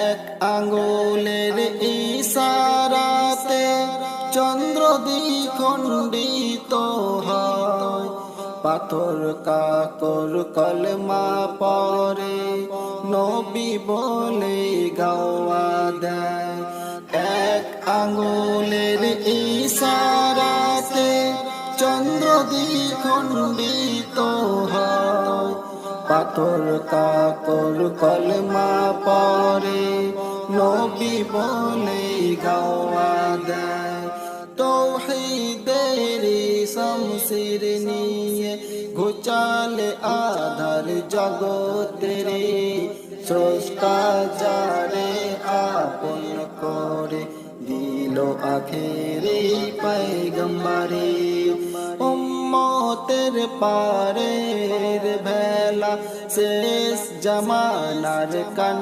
এক আঙ্গুলের ইশারাতে চন্দ্র দ্বিখণ্ডিত হয়, পাথর কাকর কলমা পরে নবী বলে গাওয়া দেয়। এক আঙ্গুলের ইশারাতে চন্দ্র দ্বিখণ্ডিত হয়, পাথর কাকর কলমা পরে নবী বলে গাওয়া দেয়। তৌহিদের শমশির নিয়ে ঘুচালে আধার জগতের, স্রষ্টা যারে আপন করে দিল আখেরি পয়গম্বরে। উম্মতের পারের ভেলা শেষ জামানার কান